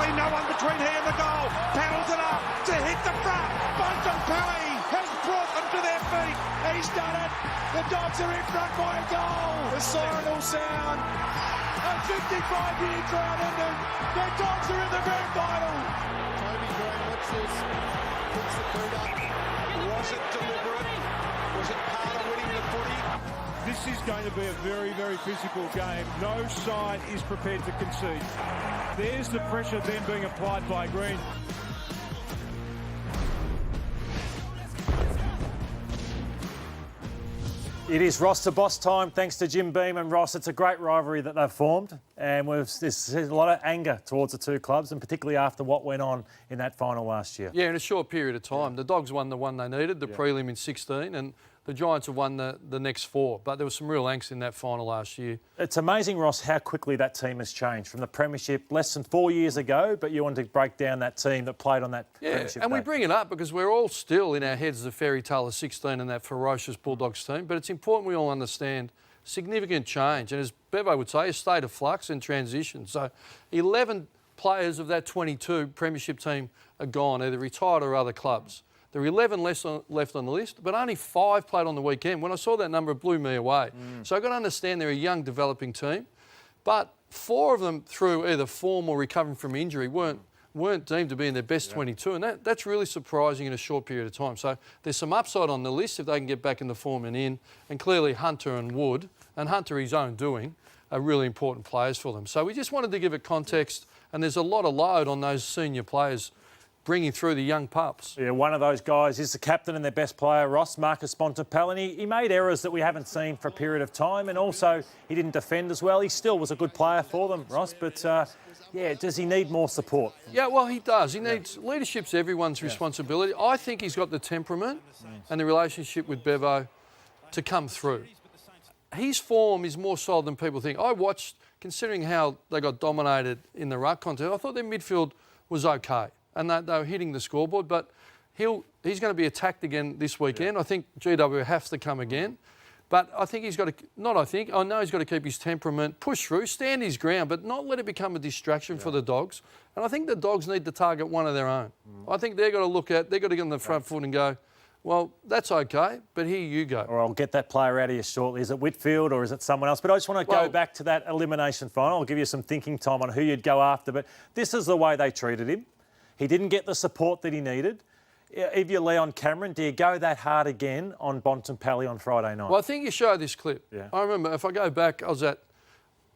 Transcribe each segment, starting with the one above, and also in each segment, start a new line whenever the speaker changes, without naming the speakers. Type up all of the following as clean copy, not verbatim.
Bontempelli, no one between he and the goal. Paddles it up to hit the front. Bontempelli has brought them to their feet. He's done it. The Dogs are in front by a goal. The siren will sound. A 55-year drought ended. The Dogs are in the grand final.
Toby Green, what's this? Puts the boot up. Was it deliberate? Was it part of winning the footy?
This is going to be a very, very physical game. No side is prepared to concede. There's the pressure then being applied by Green.
It is Ross to Boss time, thanks to Jim Beam and Ross. It's a great rivalry that they've formed, and there's a lot of anger towards the two clubs, and particularly after what went on in that final last year.
Yeah, in a short period of time. The Dogs won the one they needed, the prelim in 16, and the Giants have won the next 4. But there was some real angst in that final last year.
It's amazing, Ross, how quickly that team has changed from the premiership less than 4 years ago, but you wanted to break down that team that played on that premiership
and
day.
we bring it up because we're all still in our heads the fairy tale of 16 and that ferocious Bulldogs team, but it's important we all understand significant change, and as Bevo would say, a state of flux and transition. So 11 players of that 22 premiership team are gone, either retired or other clubs. There are 11 left on the list, but only 5 played on the weekend. When I saw that number, it blew me away. So I've got to understand they're a young, developing team, but 4 of them, through either form or recovering from injury, weren't deemed to be in their best 22, and that's really surprising in a short period of time. So there's some upside on the list if they can get back in the form and clearly Hunter and Wood, and Hunter his own doing, are really important players for them. So we just wanted to give it context, and there's a lot of load on those senior players bringing through the young pups.
Yeah, one of those guys is the captain and their best player, Ross, Marcus Bontempelli. He made errors that we haven't seen for a period of time, and also he didn't defend as well. He still was a good player for them, Ross, but yeah, does he need more support?
Yeah, well, he does. He needs leadership's everyone's responsibility. I think he's got the temperament and the relationship with Bevo to come through. His form is more solid than people think. I watched, considering how they got dominated in the ruck contest, I thought their midfield was okay. And they were hitting the scoreboard, but he's going to be attacked again this weekend. I think GW has to come again. But I think he's got to, I know he's got to keep his temperament, push through, stand his ground, but not let it become a distraction for the Dogs. And I think the Dogs need to target one of their own. I think they've got to get on the front foot and go, well, that's okay, but here you go.
Or I'll get that player out of you shortly. Is it Whitfield or is it someone else? But I just want to go back to that elimination final. I'll give you some thinking time on who you'd go after. But this is the way they treated him. He didn't get the support that he needed. If you're Leon Cameron, do you go that hard again on Bontempelli on Friday night?
Well, I think you show this clip.
Yeah.
I remember, if I go back, I was at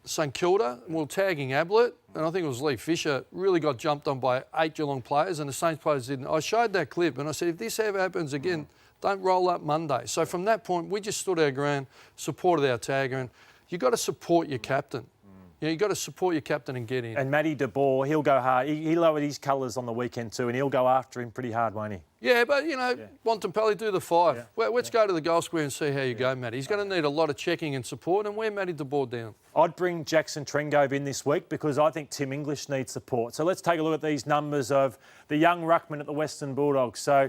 St Kilda and we were tagging Ablett, and I think it was Lee Fisher, really got jumped on by 8 Geelong players, and the Saints players didn't. I showed that clip and I said, if this ever happens again, don't roll up Monday. So from that point, we just stood our ground, supported our tagger, and you've got to support your captain. Yeah, you've got to support your captain and get in.
And Matty de Boer, he'll go hard. He lowered his colours on the weekend too, and he'll go after him pretty hard, won't he?
Yeah, but, Bontempelli, do the 5.
Yeah.
Well, let's go to the goal square and see how you go, Matty. He's going to need a lot of checking and support, and wear Matty de Boer down.
I'd bring Jackson Trengove in this week because I think Tim English needs support. So let's take a look at these numbers of the young ruckman at the Western Bulldogs. So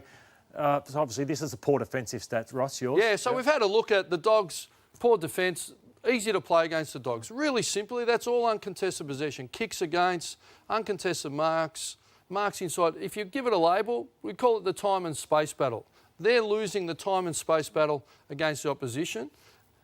obviously this is a poor defensive stats. Ross, yours?
Yeah, so we've had a look at the Dogs' poor defence. Easy to play against the Dogs. Really simply, that's all uncontested possession. Kicks against, uncontested marks, marks inside. If you give it a label, we call it the time and space battle. They're losing the time and space battle against the opposition,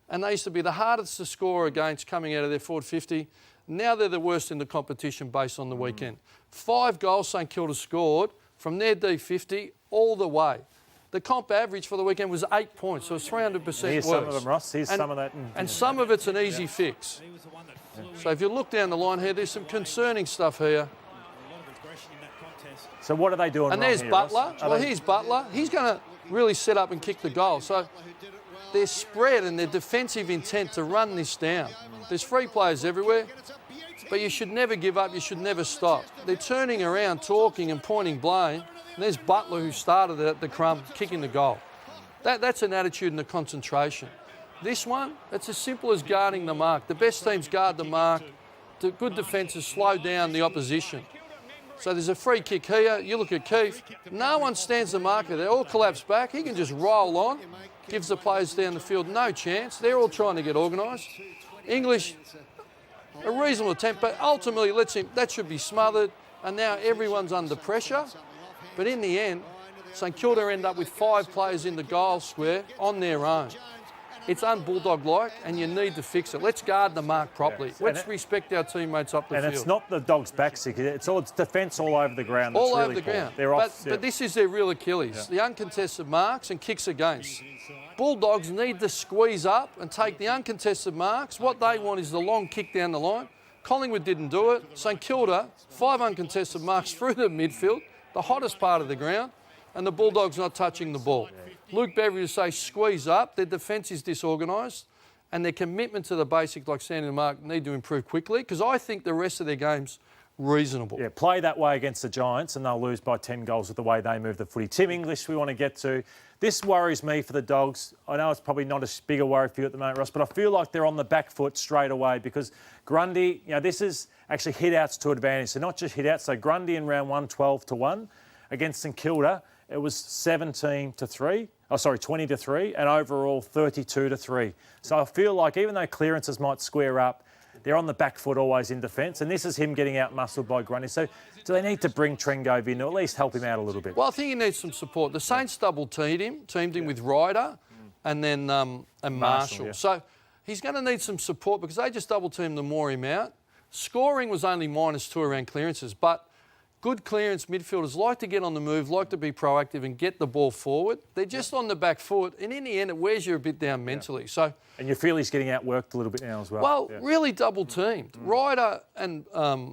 and they used to be the hardest to score against coming out of their forward 50. Now they're the worst in the competition based on the weekend. 5 goals St Kilda scored from their D50 all the way. The comp average for the weekend was 8 points, so it's 300% worse.
Here's some of them, Ross. Here's some of that.
And some of it's an easy fix. So if you look down the line here, there's some concerning stuff here.
So what are they doing
And
wrong
there's
here,
Butler.
Ross?
Well, here's Butler. He's going to really set up and kick the goal. So their spread and their defensive intent to run this down. There's free players everywhere, but you should never give up. You should never stop. They're turning around, talking and pointing blame. And there's Butler, who started it at the crumb, kicking the goal. That's an attitude and a concentration. This one, it's as simple as guarding the mark. The best teams guard the mark. The good defences slow down the opposition. So there's a free kick here. You look at Keefe. No one stands the marker. They all collapse back. He can just roll on. Gives the players down the field no chance. They're all trying to get organised. English, a reasonable attempt, but ultimately that should be smothered. and now everyone's under pressure. But in the end, St Kilda end up with 5 players in the goal square on their own. It's un-Bulldog-like, and you need to fix it. Let's guard the mark properly.
Yeah.
Let's respect our teammates up the field.
And it's not the Dogs' back six. It's defence all over the ground. That's
all
really
over the
poor.
ground.
They're off.
But this is their real Achilles. The uncontested marks and kicks against. Bulldogs need to squeeze up and take the uncontested marks. What they want is the long kick down the line. Collingwood didn't do it. St Kilda, 5 uncontested marks through the midfield, the hottest part of the ground, and the Bulldogs not touching the ball. Luke Beveridge will say squeeze up. Their defence is disorganised, and their commitment to the basics, like standing the mark, need to improve quickly, because I think the rest of their game's reasonable.
Yeah, play that way against the Giants and they'll lose by 10 goals with the way they move the footy. Tim English, we want to get to. This worries me for the Dogs. I know it's probably not as big a worry for you at the moment, Ross, but I feel like they're on the back foot straight away because Grundy, this is actually hit-outs to advantage. So not just hit-outs. So Grundy in round 1, 12-1 against St Kilda. It was 20-3, and overall 32-3. So I feel like even though clearances might square up, they're on the back foot always in defence, and this is him getting out-muscled by Grundy. So do they need to bring Trengove in to at least help him out a little bit?
Well, I think he needs some support. The Saints teamed him with Ryder and then and Marshall.
Yeah.
So he's going to need some support because they just double-teamed and wore him out. Scoring was only -2 around clearances, but good clearance midfielders like to get on the move, like to be proactive and get the ball forward. They're just on the back foot, and in the end, it wears you a bit down mentally. So,
and you feel he's getting outworked a little bit now as well.
Well, really double-teamed. Ryder and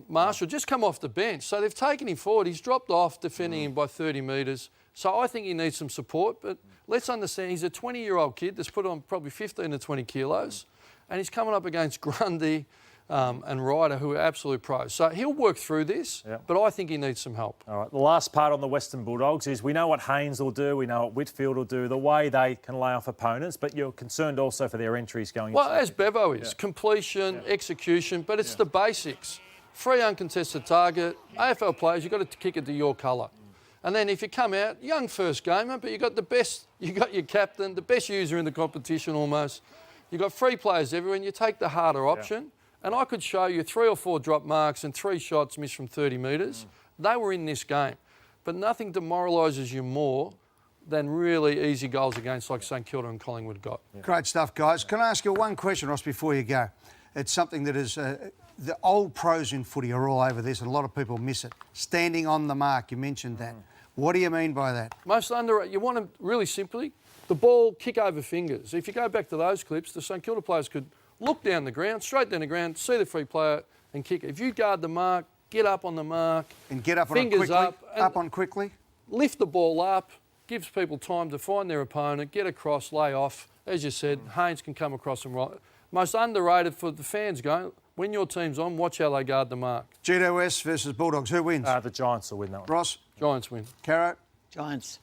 Marshall just come off the bench, so they've taken him forward. He's dropped off, defending him by 30 metres. So I think he needs some support, but let's understand he's a 20-year-old kid that's put on probably 15 to 20 kilos, and he's coming up against Grundy, and Ryder, who are absolute pros. So he'll work through this, but I think he needs some help.
All right, the last part on the Western Bulldogs is we know what Haynes will do, we know what Whitfield will do, the way they can lay off opponents, but you're concerned also for their entries going
Well,
into
as Bevo is, completion, execution, but it's the basics. Free uncontested target, AFL players, you've got to kick it to your colour. And then if you come out, young first gamer, but you've got the best, you've got your captain, the best user in the competition almost. You've got free players everywhere, and you take the harder option. And I could show you 3 or 4 drop marks and 3 shots missed from 30 metres. They were in this game. But nothing demoralises you more than really easy goals against like St Kilda and Collingwood got.
Great stuff, guys. Can I ask you one question, Ross, before you go? It's something that is... the old pros in footy are all over this, and a lot of people miss it. Standing on the mark, you mentioned that. What do you mean by that?
Most underrated. You want to, really simply, the ball kick over fingers. If you go back to those clips, the St Kilda players could look down the ground, straight down the ground, see the free player and kick it. If you guard the mark, get up on the mark.
And get up on it quickly? Up on quickly?
Lift the ball up, gives people time to find their opponent, get across, lay off. As you said, Haynes can come across and right. Most underrated for the fans going, when your team's on, watch how they guard the mark.
GWS versus Bulldogs, who wins?
the Giants will win that one.
Ross?
Giants win.
Caro?
Giants.